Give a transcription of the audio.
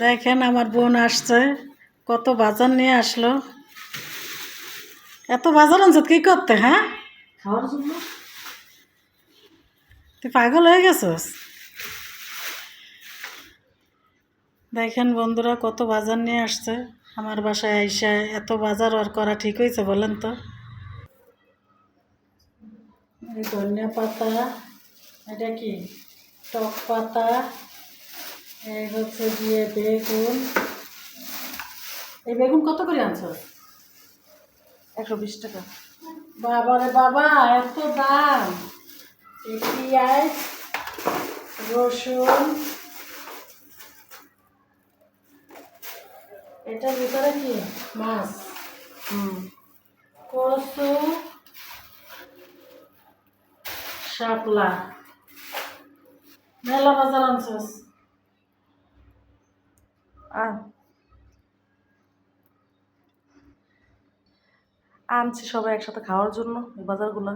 দেখেন আমার বোন আসছে, কত বাজার নিয়ে আসলো। এত বাজার আনছ কি করতে? হ্যাঁ, খাওয়ার জন্য। তুই পাগল হয়ে গেছস? দেখেন বন্ধুরা কত বাজার নিয়ে আসছে আমার বাসায় আইসা। এত বাজার আর করা ঠিক হয়েছে বলেন তো? এই ধনিয়া পাতা, এটা কি টক পাতা, এই হচ্ছে দিয়ে বেগুন। এই বেগুন কত করে আনছ? 120 টাকা। বাবা রে বাবা, এত দাম! এই পেঁয়াজ, রসুন, এটার ভিতরে কি মাছ, কচু, শাপলা, মেলা বাজার আনছস। আনছি সবাই একসাথে খাওয়ার জন্য এই বাজারগুলা।